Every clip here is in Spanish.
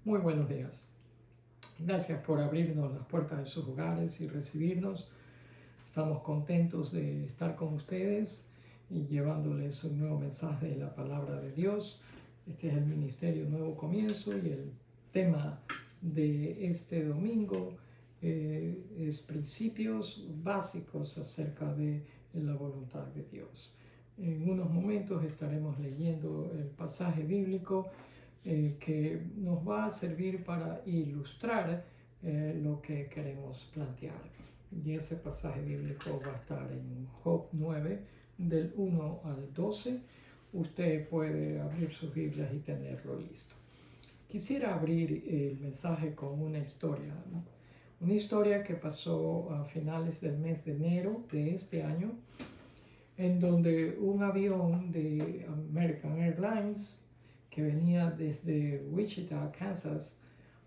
Muy buenos días. Gracias por abrirnos las puertas de sus hogares y recibirnos. Estamos contentos de estar con ustedes y llevándoles un nuevo mensaje de la palabra de Dios. Este es el Ministerio Nuevo Comienzo y el tema de este domingo es principios básicos acerca de la voluntad de Dios. En unos momentos estaremos leyendo el pasaje bíblico que nos va a servir para ilustrar lo que queremos plantear. Y ese pasaje bíblico va a estar en Job 9, del 1 al 12. Usted puede abrir sus Biblias y tenerlo listo. Quisiera abrir el mensaje con una historia, ¿no? Una historia que pasó a finales del mes de enero de este año, en donde un avión de American Airlines que venía desde Wichita, Kansas,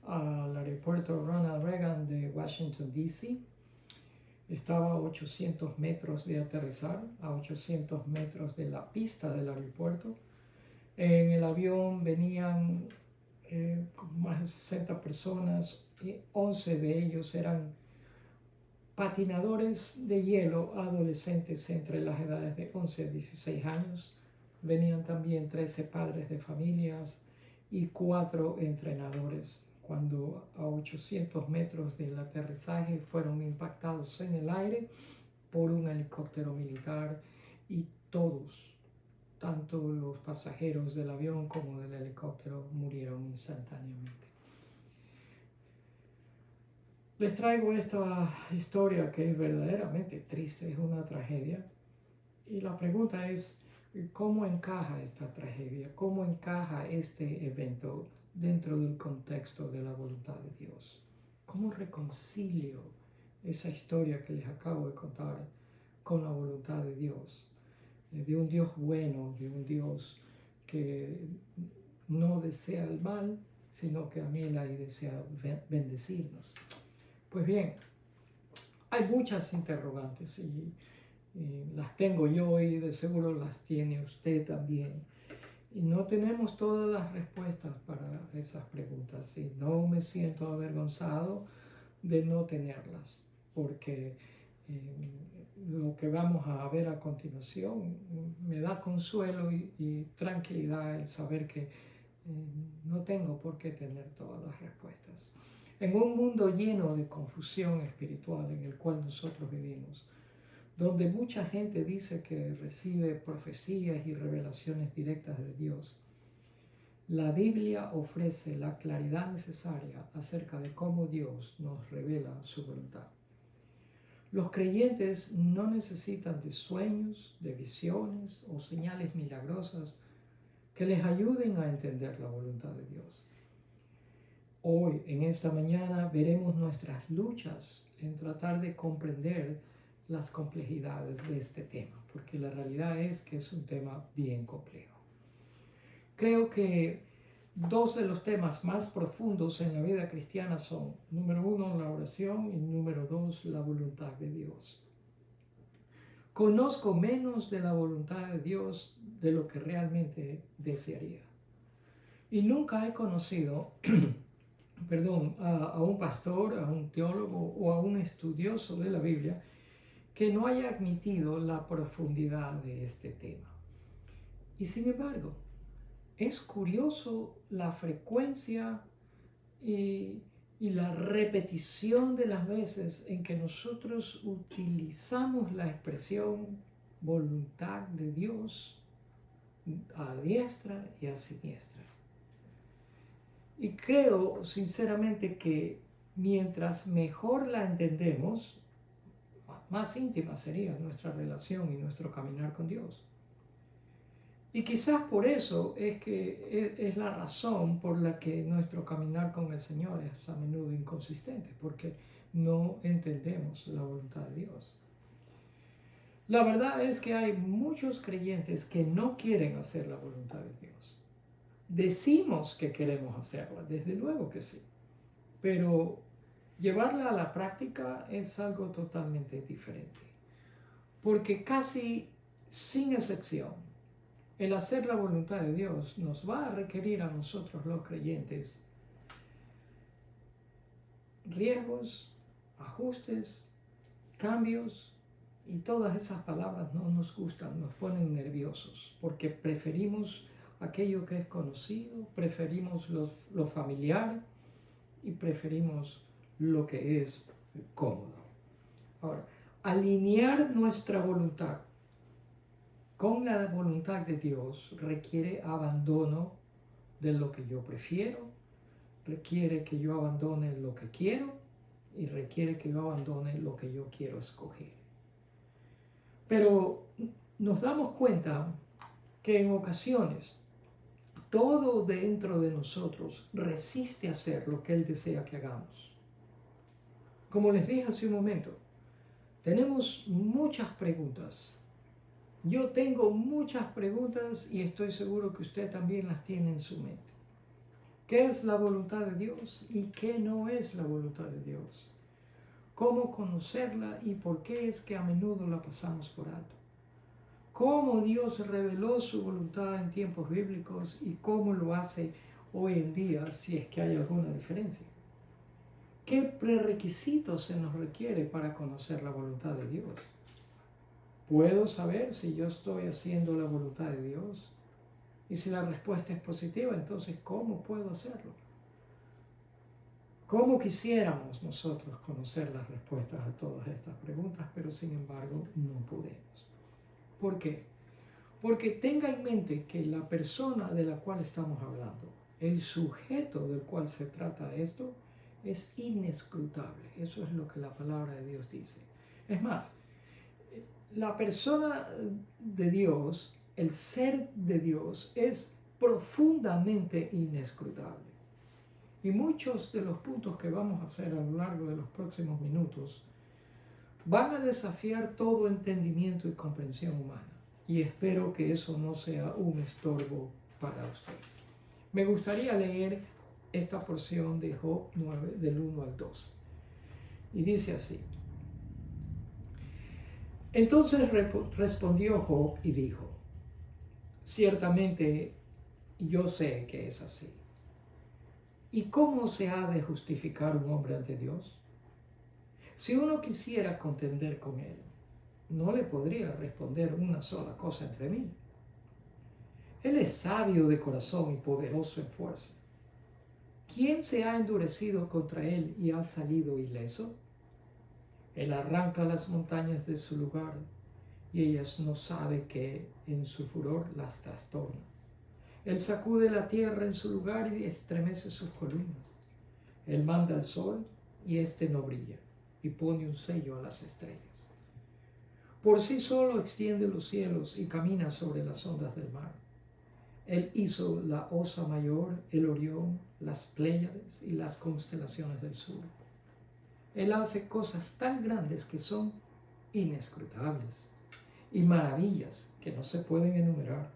al aeropuerto Ronald Reagan de Washington, D.C. Estaba a 800 metros de aterrizar, a 800 metros de la pista del aeropuerto. En el avión venían más de 60 personas y 11 de ellos eran patinadores de hielo, adolescentes entre las edades de 11 a 16 años. Venían también 13 padres de familias y 4 entrenadores. Cuando a 800 metros del aterrizaje fueron impactados en el aire por un helicóptero militar y todos, tanto los pasajeros del avión como del helicóptero, murieron instantáneamente. Les traigo esta historia que es verdaderamente triste, es una tragedia. Y la pregunta es, ¿cómo encaja esta tragedia? ¿Cómo encaja este evento dentro del contexto de la voluntad de Dios? ¿Cómo reconcilio esa historia que les acabo de contar con la voluntad de Dios? De un Dios bueno, de un Dios que no desea el mal, sino que anhela y desea bendecirnos. Pues bien, hay muchas interrogantes y las tengo yo y de seguro las tiene usted también. Y no tenemos todas las respuestas para esas preguntas y no me siento avergonzado de no tenerlas, porque lo que vamos a ver a continuación me da consuelo y tranquilidad el saber que no tengo por qué tener todas las respuestas. En un mundo lleno de confusión espiritual en el cual nosotros vivimos, donde mucha gente dice que recibe profecías y revelaciones directas de Dios, la Biblia ofrece la claridad necesaria acerca de cómo Dios nos revela su voluntad. Los creyentes no necesitan de sueños, de visiones o señales milagrosas que les ayuden a entender la voluntad de Dios. Hoy, en esta mañana, veremos nuestras luchas en tratar de comprender las complejidades de este tema, porque la realidad es que es un tema bien complejo. Creo que dos de los temas más profundos en la vida cristiana son, número 1, la oración y número 2, la voluntad de Dios. Conozco menos de la voluntad de Dios de lo que realmente desearía. Y nunca he conocido a un pastor, a un teólogo o a un estudioso de la Biblia que no haya admitido la profundidad de este tema. Y sin embargo, es curioso la frecuencia y la repetición de las veces en que nosotros utilizamos la expresión voluntad de Dios a diestra y a siniestra. Y creo sinceramente que mientras mejor la entendemos, más íntima sería nuestra relación y nuestro caminar con Dios. Y quizás por eso es la razón por la que nuestro caminar con el Señor es a menudo inconsistente, porque no entendemos la voluntad de Dios. La verdad es que hay muchos creyentes que no quieren hacer la voluntad de Dios. Decimos que queremos hacerla, desde luego que sí, pero llevarla a la práctica es algo totalmente diferente, porque casi sin excepción, el hacer la voluntad de Dios nos va a requerir a nosotros los creyentes riesgos, ajustes, cambios, y todas esas palabras no nos gustan, nos ponen nerviosos, porque preferimos aquello que es conocido, preferimos lo familiar y preferimos lo que es cómodo. Ahora, alinear nuestra voluntad con la voluntad de Dios requiere abandono de lo que yo prefiero, requiere que yo abandone lo que quiero y requiere que yo abandone lo que yo quiero escoger. Pero nos damos cuenta que en ocasiones todo dentro de nosotros resiste hacer lo que Él desea que hagamos. Como les dije hace un momento, tenemos muchas preguntas. Yo tengo muchas preguntas y estoy seguro que usted también las tiene en su mente. ¿Qué es la voluntad de Dios y qué no es la voluntad de Dios? ¿Cómo conocerla y por qué es que a menudo la pasamos por alto? ¿Cómo Dios reveló su voluntad en tiempos bíblicos y cómo lo hace hoy en día, si es que hay alguna diferencia? ¿Qué prerequisitos se nos requiere para conocer la voluntad de Dios? ¿Puedo saber si yo estoy haciendo la voluntad de Dios? Y si la respuesta es positiva, entonces ¿cómo puedo hacerlo? ¿Cómo quisiéramos nosotros conocer las respuestas a todas estas preguntas, pero sin embargo no podemos? ¿Por qué? Porque tenga en mente que la persona de la cual estamos hablando, el sujeto del cual se trata esto, es inescrutable. Eso es lo que la palabra de Dios dice. Es más, la persona de Dios, el ser de Dios, es profundamente inescrutable. Y muchos de los puntos que vamos a hacer a lo largo de los próximos minutos van a desafiar todo entendimiento y comprensión humana. Y espero que eso no sea un estorbo para usted. Me gustaría leer esta porción de Job 9, del 1 al 2. Y dice así: Entonces respondió Job y dijo: Ciertamente yo sé que es así. ¿Y cómo se ha de justificar un hombre ante Dios? Si uno quisiera contender con él, no le podría responder una sola cosa entre mí. Él es sabio de corazón y poderoso en fuerza. ¿Quién se ha endurecido contra él y ha salido ileso? Él arranca las montañas de su lugar y ellas no sabe que en su furor las trastorna. Él sacude la tierra en su lugar y estremece sus columnas. Él manda al sol y éste no brilla, y pone un sello a las estrellas. Por sí solo extiende los cielos y camina sobre las ondas del mar. Él hizo la Osa Mayor, el Orión, las Pléyades y las constelaciones del sur. Él hace cosas tan grandes que son inescrutables y maravillas que no se pueden enumerar.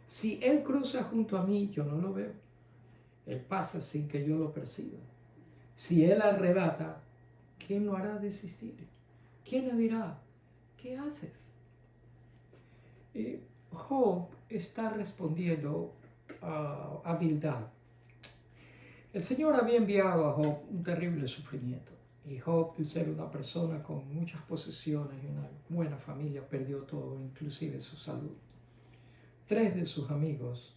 Si Él cruza junto a mí, yo no lo veo. Él pasa sin que yo lo perciba. Si Él arrebata, ¿quién lo hará desistir? ¿Quién le dirá: ¿qué haces? Job está respondiendo a Bildad. El Señor había enviado a Job un terrible sufrimiento. Y Job, de ser una persona con muchas posesiones y una buena familia, perdió todo, inclusive su salud. 3 de sus amigos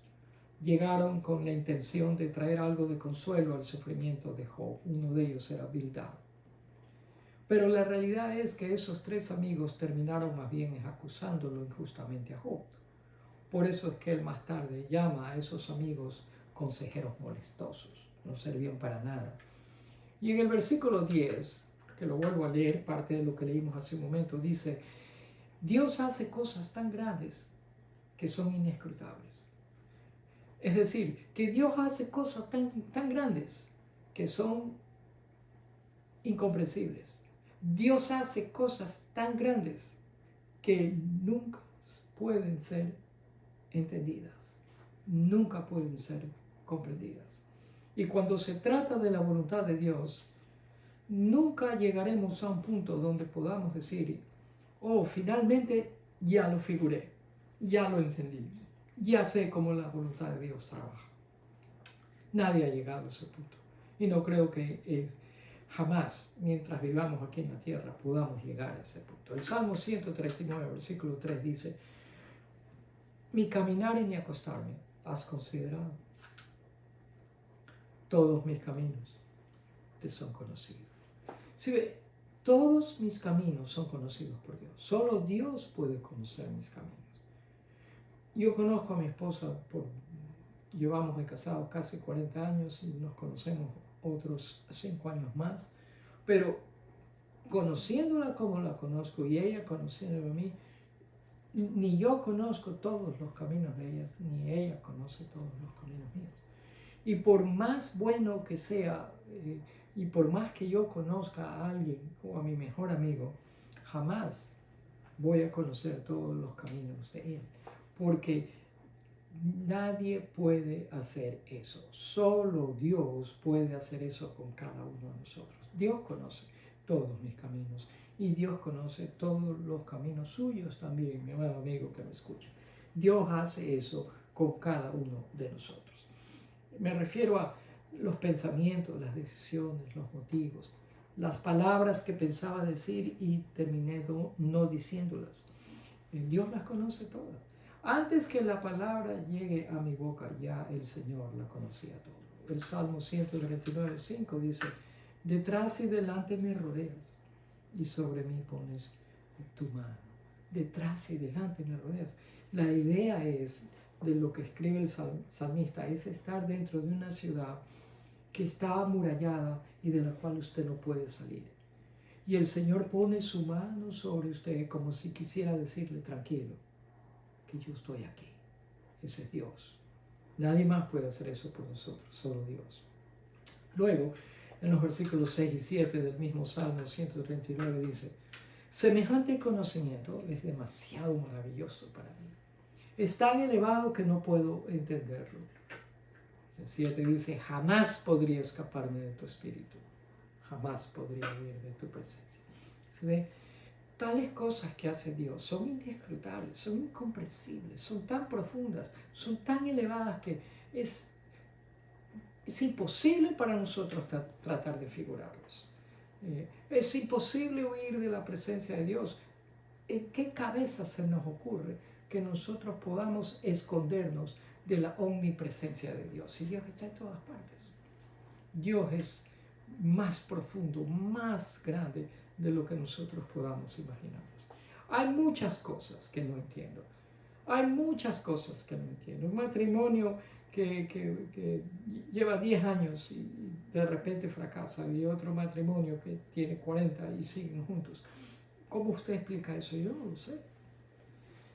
llegaron con la intención de traer algo de consuelo al sufrimiento de Job. Uno de ellos era Bildad. Pero la realidad es que esos 3 amigos terminaron más bien acusándolo injustamente a Job. Por eso es que él más tarde llama a esos amigos consejeros molestosos. No servían para nada. Y en el versículo 10, que lo vuelvo a leer, parte de lo que leímos hace un momento, dice: Dios hace cosas tan grandes que son inescrutables. Es decir, que Dios hace cosas tan grandes que son incomprensibles. Dios hace cosas tan grandes que nunca pueden ser entendidas, nunca pueden ser comprendidas. Y cuando se trata de la voluntad de Dios, nunca llegaremos a un punto donde podamos decir: oh, finalmente ya lo figuré, ya lo entendí, ya sé cómo la voluntad de Dios trabaja. Nadie ha llegado a ese punto y no creo que Jamás, mientras vivamos aquí en la tierra, podamos llegar a ese punto. El Salmo 139, versículo 3 dice, mi caminar y mi acostarme has considerado. Todos mis caminos te son conocidos. Si ve, todos mis caminos son conocidos por Dios. Solo Dios puede conocer mis caminos. Yo conozco a mi esposa, llevamos de casados casi 40 años y nos conocemos otros 5 años más, pero conociéndola como la conozco y ella conociéndome a mí, ni yo conozco todos los caminos de ella, ni ella conoce todos los caminos míos. Y por más bueno que sea, y por más que yo conozca a alguien o a mi mejor amigo, jamás voy a conocer todos los caminos de él, porque nadie puede hacer eso. Solo Dios puede hacer eso con cada uno de nosotros. Dios conoce todos mis caminos y Dios conoce todos los caminos suyos también, mi amado amigo que me escucha. Dios hace eso con cada uno de nosotros. Me refiero a los pensamientos, las decisiones, los motivos, las palabras que pensaba decir y terminé no diciéndolas. Dios las conoce todas. Antes que la palabra llegue a mi boca, ya el Señor la conocía todo. El Salmo 139:5 dice, detrás y delante me rodeas y sobre mí pones tu mano. Detrás y delante me rodeas. La idea es, de lo que escribe el salmista, es estar dentro de una ciudad que está amurallada y de la cual usted no puede salir. Y el Señor pone su mano sobre usted como si quisiera decirle, tranquilo, que yo estoy aquí. Ese es Dios. Nadie más puede hacer eso por nosotros, solo Dios. Luego, en los versículos 6 y 7 del mismo Salmo 139 dice, semejante conocimiento es demasiado maravilloso para mí. Es tan elevado que no puedo entenderlo. El 7 dice, jamás podría escaparme de tu espíritu. Jamás podría huir de tu presencia. ¿Se ve? Tales cosas que hace Dios son inescrutables, son incomprensibles, son tan profundas, son tan elevadas que es imposible para nosotros tratar de figurarlas. Es imposible huir de la presencia de Dios. ¿En qué cabeza se nos ocurre que nosotros podamos escondernos de la omnipresencia de Dios? Y Dios está en todas partes. Dios es más profundo, más grande de lo que nosotros podamos imaginarnos. Hay muchas cosas que no entiendo. Hay muchas cosas que no entiendo. Un matrimonio que lleva 10 años y de repente fracasa, y otro matrimonio que tiene 40 y siguen juntos. ¿Cómo usted explica eso? Yo no lo sé.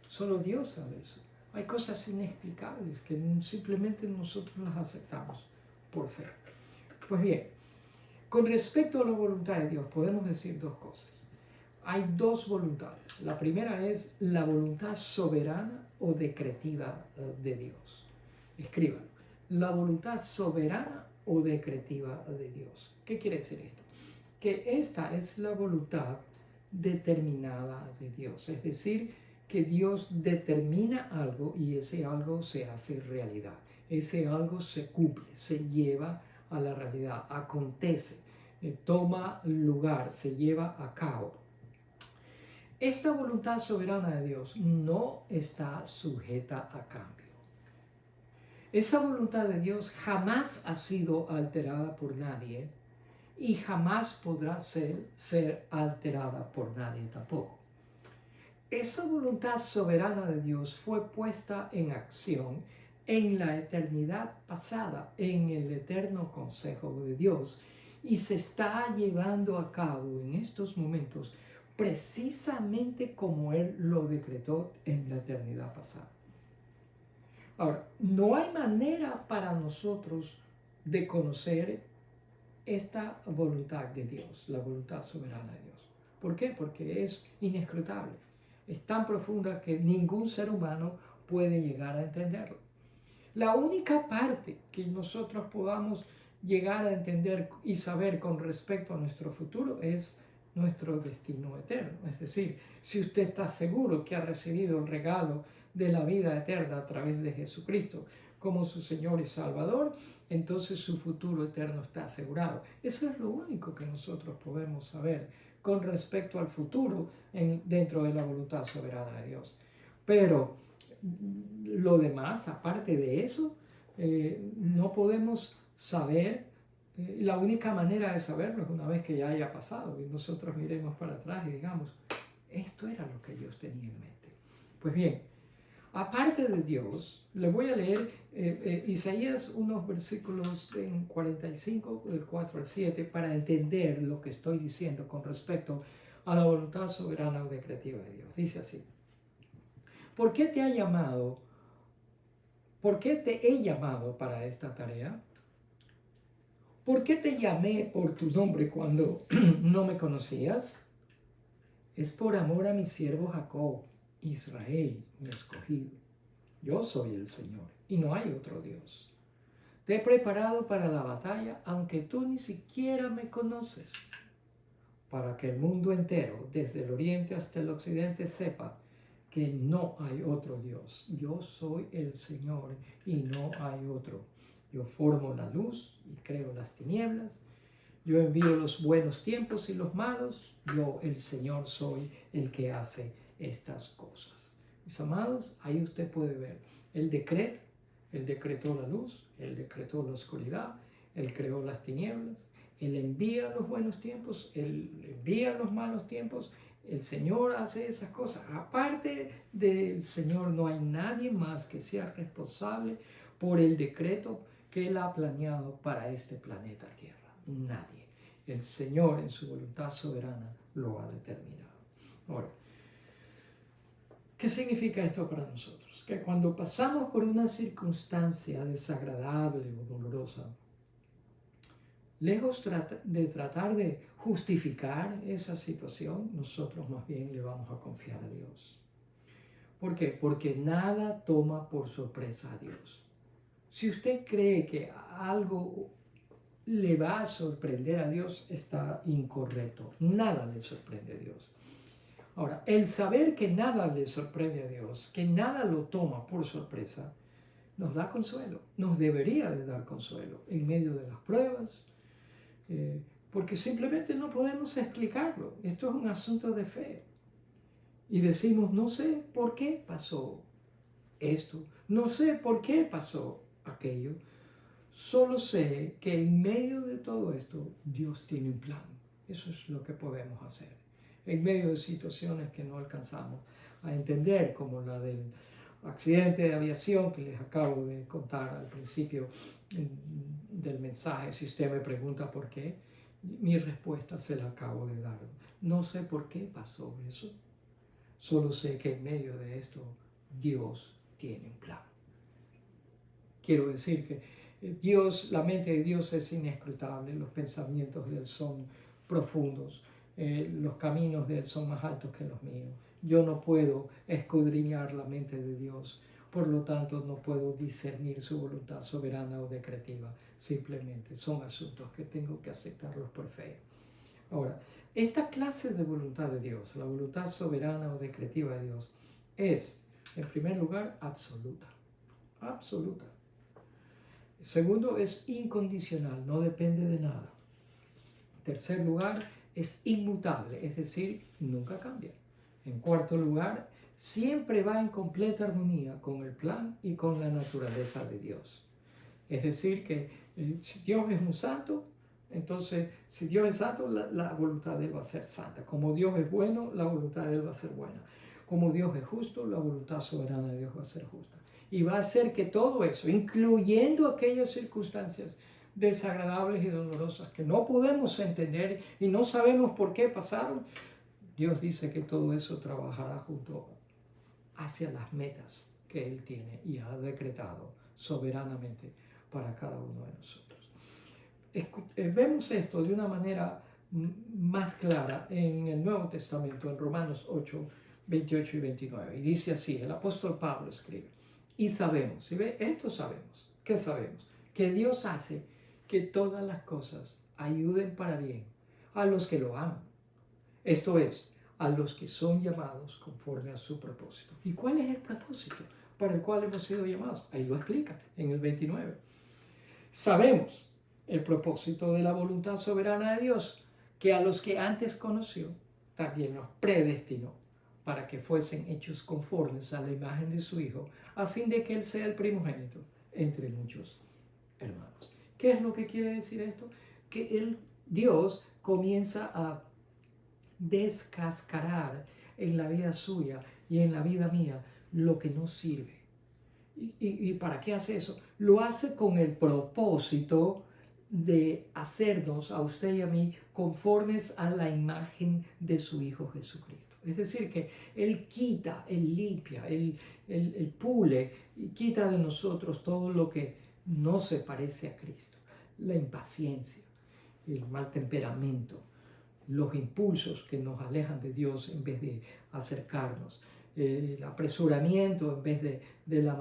Solo Dios sabe eso. Hay cosas inexplicables que simplemente nosotros las aceptamos por fe. Pues bien, con respecto a la voluntad de Dios, podemos decir dos cosas. Hay dos voluntades. La primera es la voluntad soberana o decretiva de Dios. Escríbanlo. La voluntad soberana o decretiva de Dios. ¿Qué quiere decir esto? Que esta es la voluntad determinada de Dios. Es decir, que Dios determina algo y ese algo se hace realidad. Ese algo se cumple, se lleva a la realidad, acontece, toma lugar, se lleva a cabo. Esta voluntad soberana de Dios no está sujeta a cambio. Esa voluntad de Dios jamás ha sido alterada por nadie y jamás podrá ser alterada por nadie tampoco. Esa voluntad soberana de Dios fue puesta en acción en la eternidad pasada, en el eterno consejo de Dios, y se está llevando a cabo en estos momentos precisamente como Él lo decretó en la eternidad pasada. Ahora, no hay manera para nosotros de conocer esta voluntad de Dios, la voluntad soberana de Dios. ¿Por qué? Porque es inescrutable. Es tan profunda que ningún ser humano puede llegar a entenderlo. La única parte que nosotros podamos llegar a entender y saber con respecto a nuestro futuro es nuestro destino eterno. Es decir, si usted está seguro que ha recibido el regalo de la vida eterna a través de Jesucristo, como su Señor y Salvador, entonces su futuro eterno está asegurado. Eso es lo único que nosotros podemos saber con respecto al futuro dentro de la voluntad soberana de Dios. Pero lo demás, aparte de eso, no podemos saber. La única manera de saberlo es una vez que ya haya pasado y nosotros miremos para atrás y digamos, esto era lo que Dios tenía en mente. Pues bien, aparte de Dios, le voy a leer Isaías unos versículos en 45, del 4 al 7, para entender lo que estoy diciendo con respecto a la voluntad soberana o decretiva de Dios. Dice así: ¿Por qué te ha llamado? ¿Por qué te he llamado para esta tarea? ¿Por qué te llamé por tu nombre cuando no me conocías? Es por amor a mi siervo Jacob, Israel, mi escogido. Yo soy el Señor y no hay otro Dios. Te he preparado para la batalla, aunque tú ni siquiera me conoces, para que el mundo entero, desde el oriente hasta el occidente, sepa que no hay otro Dios. Yo soy el Señor y no hay otro. Yo formo la luz y creo las tinieblas. Yo envío los buenos tiempos y los malos. Yo, el Señor, soy el que hace estas cosas. Mis amados, ahí usted puede ver el decreto. Él decretó la luz, Él decretó la oscuridad, Él creó las tinieblas, Él envía los buenos tiempos, Él envía los malos tiempos. El Señor hace esas cosas. Aparte del Señor no hay nadie más que sea responsable por el decreto que Él ha planeado para este planeta Tierra. Nadie. El Señor en su voluntad soberana lo ha determinado. Ahora, ¿qué significa esto para nosotros? Que cuando pasamos por una circunstancia desagradable o dolorosa, lejos de tratar de justificar esa situación, nosotros más bien le vamos a confiar a Dios. ¿Por qué? Porque nada toma por sorpresa a Dios. Si usted cree que algo le va a sorprender a Dios, está incorrecto. Nada le sorprende a Dios. Ahora, el saber que nada le sorprende a Dios, que nada lo toma por sorpresa, nos da consuelo, nos debería de dar consuelo en medio de las pruebas, porque simplemente no podemos explicarlo. Esto es un asunto de fe. Y decimos, no sé por qué pasó esto, no sé por qué pasó aquello, solo sé que en medio de todo esto Dios tiene un plan. Eso es lo que podemos hacer. En medio de situaciones que no alcanzamos a entender, como la del accidente de aviación que les acabo de contar al principio del mensaje. Si usted me pregunta por qué, mi respuesta se la acabo de dar. No sé por qué pasó eso. Solo sé que en medio de esto Dios tiene un plan. Quiero decir que Dios, la mente de Dios es inescrutable, los pensamientos de Él son profundos, los caminos de Él son más altos que los míos. Yo no puedo escudriñar la mente de Dios, por lo tanto no puedo discernir su voluntad soberana o decretiva. Simplemente son asuntos que tengo que aceptarlos por fe. Ahora, esta clase de voluntad de Dios, la voluntad soberana o decretiva de Dios, es, en primer lugar, absoluta. Absoluta. Segundo, es incondicional, no depende de nada. En tercer lugar, es inmutable, es decir, nunca cambia. En cuarto lugar, siempre va en completa armonía con el plan y con la naturaleza de Dios. Es decir, que si Dios es un santo, entonces si Dios es santo, la voluntad de Él va a ser santa. Como Dios es bueno, la voluntad de Él va a ser buena. Como Dios es justo, la voluntad soberana de Dios va a ser justa. Y va a hacer que todo eso, incluyendo aquellas circunstancias desagradables y dolorosas que no podemos entender y no sabemos por qué pasaron, Dios dice que todo eso trabajará junto hacia las metas que Él tiene y ha decretado soberanamente para cada uno de nosotros. Vemos esto de una manera más clara en el Nuevo Testamento, en Romanos 8, 28 y 29. Y dice así, el apóstol Pablo escribe, y sabemos, ¿sí ve? Esto sabemos. ¿Qué sabemos? Que Dios hace que todas las cosas ayuden para bien a los que lo aman. Esto es, a los que son llamados conforme a su propósito. ¿Y cuál es el propósito? para el cual hemos sido llamados. Ahí lo explica en el 29. Sabemos el propósito de la voluntad soberana de Dios, que a los que antes conoció, también los predestinó para que fuesen hechos conformes a la imagen de su Hijo, a fin de que Él sea el primogénito entre muchos hermanos. ¿Qué es lo que quiere decir esto? Que Dios comienza a descascarar en la vida suya y en la vida mía lo que no sirve. ¿Y para qué hace eso? Lo hace con el propósito de hacernos a usted y a mí conformes a la imagen de su Hijo Jesucristo. Es decir, que Él quita, Él limpia, Él pule y quita de nosotros todo lo que no se parece a Cristo. La impaciencia, el mal temperamento, los impulsos que nos alejan de Dios en vez de acercarnos, el apresuramiento en vez de la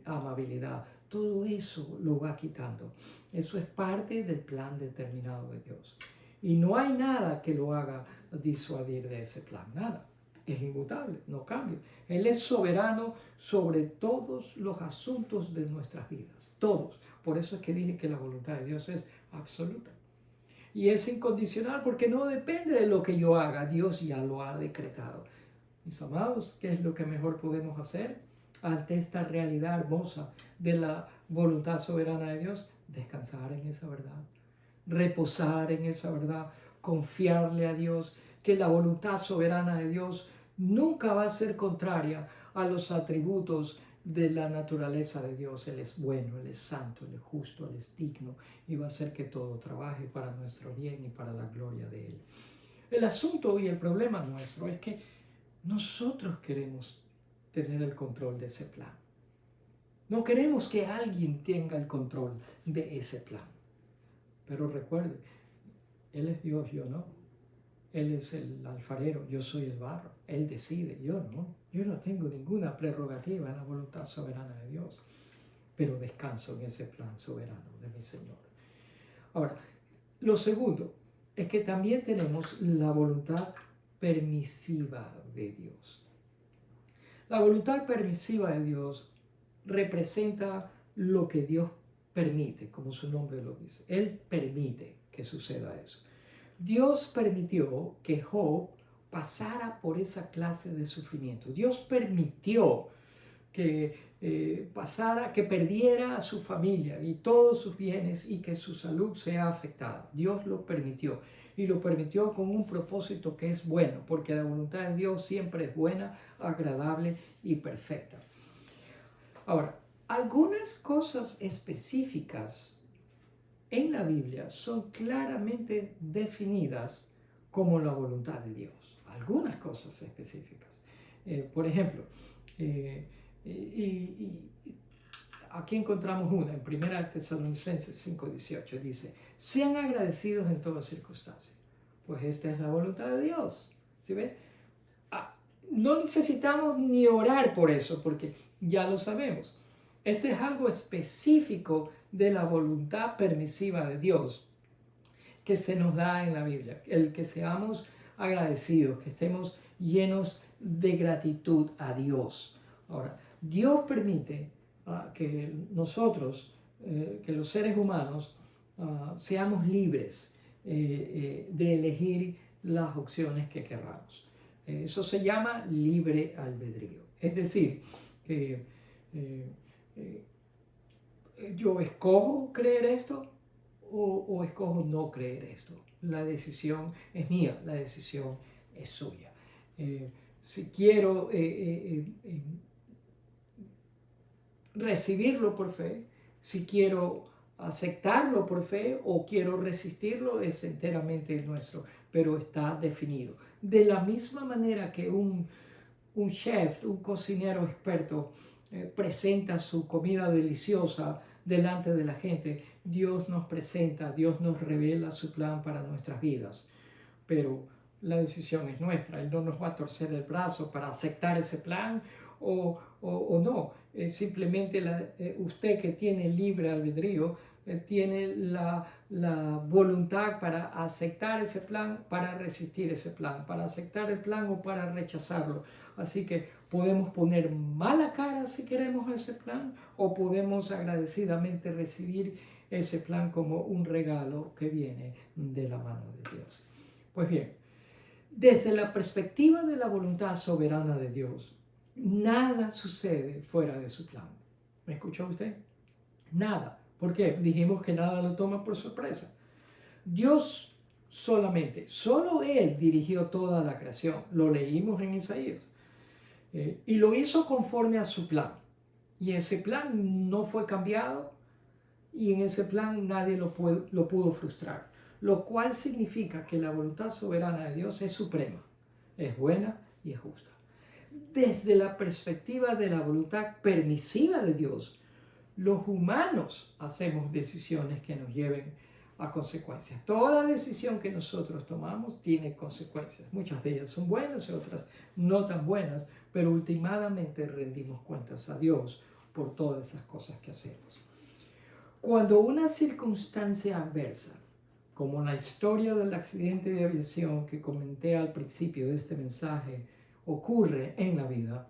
amabilidad. Todo eso lo va quitando. Eso es parte del plan determinado de Dios. Y no hay nada que lo haga disuadir de ese plan. Nada. Es inmutable, no cambia. Él es soberano sobre todos los asuntos de nuestras vidas. Todos. Por eso es que dije que la voluntad de Dios es absoluta. Y es incondicional porque no depende de lo que yo haga. Dios ya lo ha decretado. Mis amados, ¿qué es lo que mejor podemos hacer ante esta realidad hermosa de la voluntad soberana de Dios? Descansar en esa verdad, reposar en esa verdad, confiarle a Dios que la voluntad soberana de Dios nunca va a ser contraria a los atributos de la naturaleza de Dios. Él es bueno, Él es santo, Él es justo, Él es digno y va a hacer que todo trabaje para nuestro bien y para la gloria de Él. El asunto y el problema nuestro es que nosotros queremos tener el control de ese plan. No queremos que alguien tenga el control de ese plan. Pero recuerde, Él es Dios, yo no. Él es el alfarero, yo soy el barro. Él decide, yo no. Yo no tengo ninguna prerrogativa en la voluntad soberana de Dios. Pero descanso en ese plan soberano de mi Señor. Ahora, lo segundo es que también tenemos la voluntad permisiva de Dios. La voluntad permisiva de Dios representa lo que Dios permite, como su nombre lo dice. Él permite que suceda eso. Dios permitió que Job pasara por esa clase de sufrimiento. Dios permitió que que perdiera a su familia y todos sus bienes y que su salud sea afectada. Dios lo permitió. Y lo permitió con un propósito que es bueno, porque la voluntad de Dios siempre es buena, agradable y perfecta. Ahora, algunas cosas específicas en la Biblia son claramente definidas como la voluntad de Dios. Algunas cosas específicas. Por ejemplo, aquí encontramos una, en 1 Tesalonicenses 5:18, dice: sean agradecidos en todas circunstancias, pues esta es la voluntad de Dios. ¿Sí ven? No necesitamos ni orar por eso, porque ya lo sabemos. Este es algo específico de la voluntad permisiva de Dios que se nos da en la Biblia. El que seamos agradecidos, que estemos llenos de gratitud a Dios. Ahora, Dios permite que nosotros, que los seres humanos, seamos libres de elegir las opciones que queramos. Eso se llama libre albedrío. Es decir, que yo escojo creer esto o escojo no creer esto. La decisión es mía, la decisión es suya. Si quiero recibirlo por fe, si quiero aceptarlo por fe o quiero resistirlo, es enteramente nuestro, pero está definido. De la misma manera que un chef, un cocinero experto, presenta su comida deliciosa delante de la gente, Dios nos presenta, Dios nos revela su plan para nuestras vidas, pero la decisión es nuestra. Él no nos va a torcer el brazo para aceptar ese plan o no. Simplemente usted, que tiene libre albedrío, tiene la voluntad para aceptar ese plan, para resistir ese plan, para aceptar el plan o para rechazarlo. Así que podemos poner mala cara si queremos ese plan o podemos agradecidamente recibir ese plan como un regalo que viene de la mano de Dios. Pues bien, desde la perspectiva de la voluntad soberana de Dios, nada sucede fuera de su plan. ¿Me escuchó usted? Nada. ¿Por qué? Dijimos que nada lo toma por sorpresa. Dios solamente, solo Él dirigió toda la creación. Lo leímos en Isaías. Y lo hizo conforme a su plan. Y ese plan no fue cambiado y en ese plan nadie lo pudo frustrar. Lo cual significa que la voluntad soberana de Dios es suprema, es buena y es justa. Desde la perspectiva de la voluntad permisiva de Dios, los humanos hacemos decisiones que nos lleven a consecuencias. Toda decisión que nosotros tomamos tiene consecuencias. Muchas de ellas son buenas y otras no tan buenas, pero últimamente rendimos cuentas a Dios por todas esas cosas que hacemos. Cuando una circunstancia adversa, como la historia del accidente de aviación que comenté al principio de este mensaje, ocurre en la vida,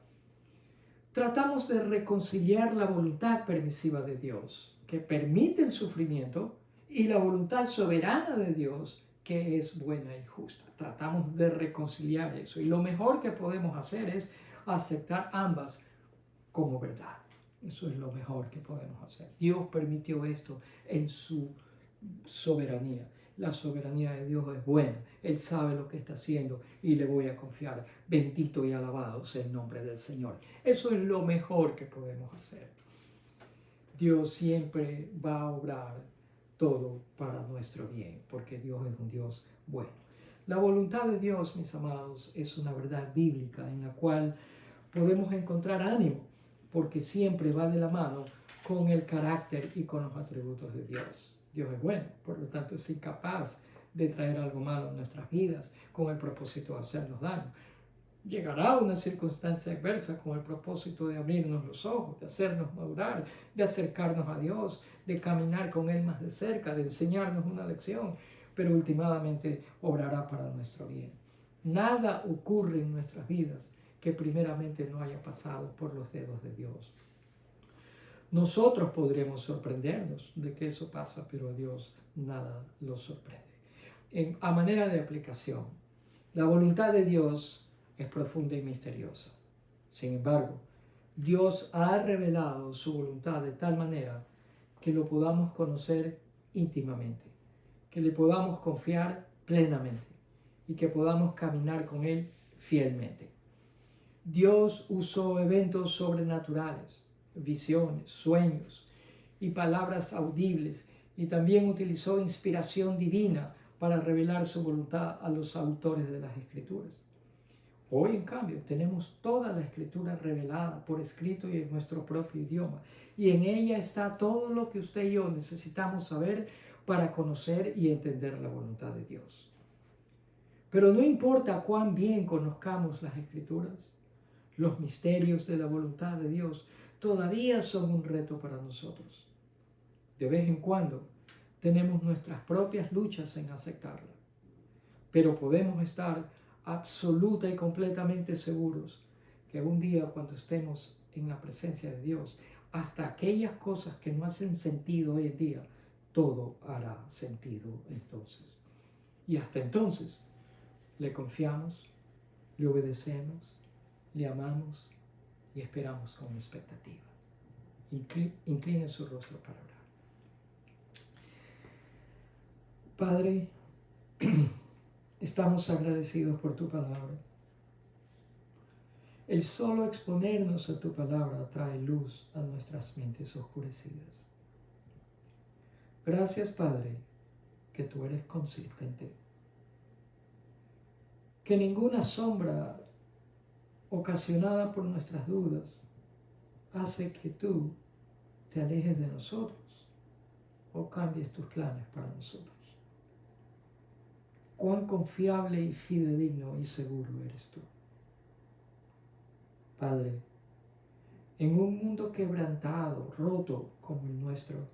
tratamos de reconciliar la voluntad permisiva de Dios, que permite el sufrimiento, y la voluntad soberana de Dios, que es buena y justa. Tratamos de reconciliar eso. Y lo mejor que podemos hacer es aceptar ambas como verdad. Eso es lo mejor que podemos hacer. Dios permitió esto en su soberanía. La soberanía de Dios es buena. Él sabe lo que está haciendo y le voy a confiar. Bendito y alabado sea el nombre del Señor. Eso es lo mejor que podemos hacer. Dios siempre va a obrar todo para nuestro bien, porque Dios es un Dios bueno. La voluntad de Dios, mis amados, es una verdad bíblica en la cual podemos encontrar ánimo, porque siempre va de la mano con el carácter y con los atributos de Dios. Dios es bueno, por lo tanto es incapaz de traer algo malo en nuestras vidas con el propósito de hacernos daño. Llegará una circunstancia adversa con el propósito de abrirnos los ojos, de hacernos madurar, de acercarnos a Dios, de caminar con Él más de cerca, de enseñarnos una lección, pero últimamente obrará para nuestro bien. Nada ocurre en nuestras vidas que primeramente no haya pasado por los dedos de Dios. Nosotros podremos sorprendernos de que eso pasa, pero a Dios nada lo sorprende. A manera de aplicación, la voluntad de Dios es profunda y misteriosa. Sin embargo, Dios ha revelado su voluntad de tal manera que lo podamos conocer íntimamente, que le podamos confiar plenamente y que podamos caminar con Él fielmente. Dios usó eventos sobrenaturales, visiones, sueños y palabras audibles, y también utilizó inspiración divina para revelar su voluntad a los autores de las Escrituras. Hoy, en cambio, tenemos toda la Escritura revelada por escrito y en nuestro propio idioma, y en ella está todo lo que usted y yo necesitamos saber para conocer y entender la voluntad de Dios. Pero no importa cuán bien conozcamos las Escrituras, los misterios de la voluntad de Dios todavía son un reto para nosotros. De vez en cuando tenemos nuestras propias luchas en aceptarla, pero podemos estar absoluta y completamente seguros que un día, cuando estemos en la presencia de Dios, hasta aquellas cosas que no hacen sentido hoy en día, todo hará sentido entonces. Y hasta entonces le confiamos, le obedecemos, le amamos y esperamos con expectativa. Incline su rostro para orar. Padre, estamos agradecidos por tu palabra. El solo exponernos a tu palabra trae luz a nuestras mentes oscurecidas. Gracias, Padre, que tú eres consistente. Que ninguna sombra ocasionada por nuestras dudas hace que tú te alejes de nosotros o cambies tus planes para nosotros. Cuán confiable y fidedigno y seguro eres tú. Padre, en un mundo quebrantado, roto como el nuestro,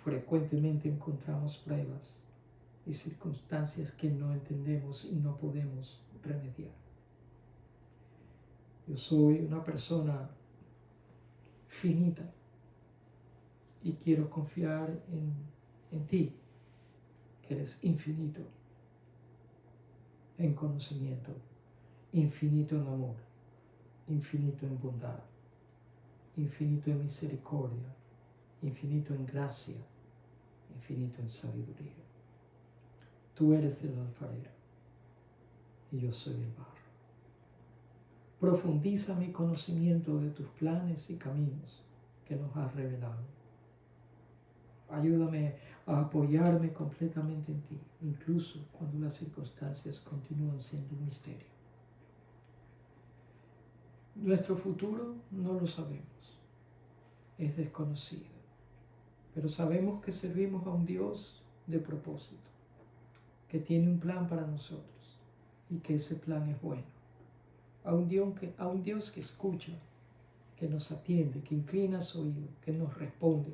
frecuentemente encontramos pruebas y circunstancias que no entendemos y no podemos remediar. Yo soy una persona finita y quiero confiar en ti, que eres infinito en conocimiento, infinito en amor, infinito en bondad, infinito en misericordia, infinito en gracia, infinito en sabiduría. Tú eres el alfarero y yo soy el barro. Profundiza mi conocimiento de tus planes y caminos que nos has revelado. Ayúdame a apoyarme completamente en ti, incluso cuando las circunstancias continúan siendo un misterio. Nuestro futuro no lo sabemos, es desconocido, pero sabemos que servimos a un Dios de propósito, que tiene un plan para nosotros y que ese plan es bueno. A un Dios que escucha, que nos atiende, que inclina su oído, que nos responde,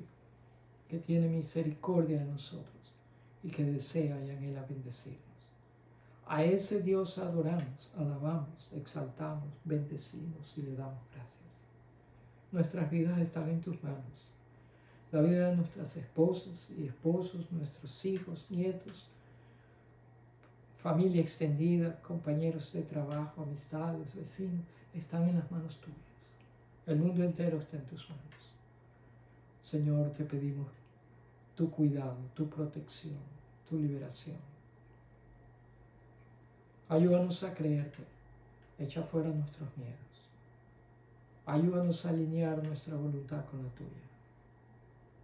que tiene misericordia de nosotros y que desea y anhela bendecirnos. A ese Dios adoramos, alabamos, exaltamos, bendecimos y le damos gracias. Nuestras vidas están en tus manos. La vida de nuestras esposas y esposos, nuestros hijos, nietos, familia extendida, compañeros de trabajo, amistades, vecinos, están en las manos tuyas. El mundo entero está en tus manos. Señor, te pedimos tu cuidado, tu protección, tu liberación. Ayúdanos a creerte, echa fuera nuestros miedos. Ayúdanos a alinear nuestra voluntad con la tuya.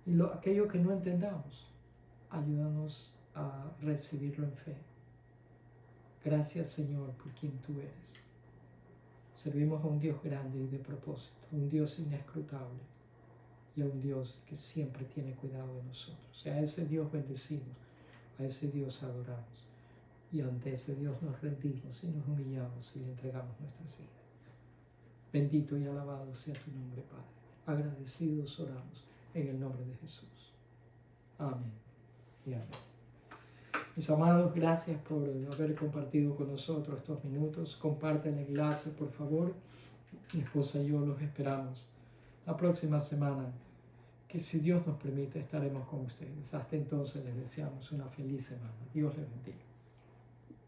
Y aquello que no entendamos, ayúdanos a recibirlo en fe. Gracias, Señor, por quien tú eres. Servimos a un Dios grande y de propósito, a un Dios inescrutable y a un Dios que siempre tiene cuidado de nosotros. A ese Dios bendecimos, a ese Dios adoramos y ante ese Dios nos rendimos y nos humillamos y le entregamos nuestras vidas. Bendito y alabado sea tu nombre, Padre. Agradecidos oramos en el nombre de Jesús. Amén y amén. Mis amados, gracias por haber compartido con nosotros estos minutos. Comparten el enlace, por favor. Mi esposa y yo los esperamos la próxima semana, que si Dios nos permite estaremos con ustedes. Hasta entonces les deseamos una feliz semana. Dios les bendiga.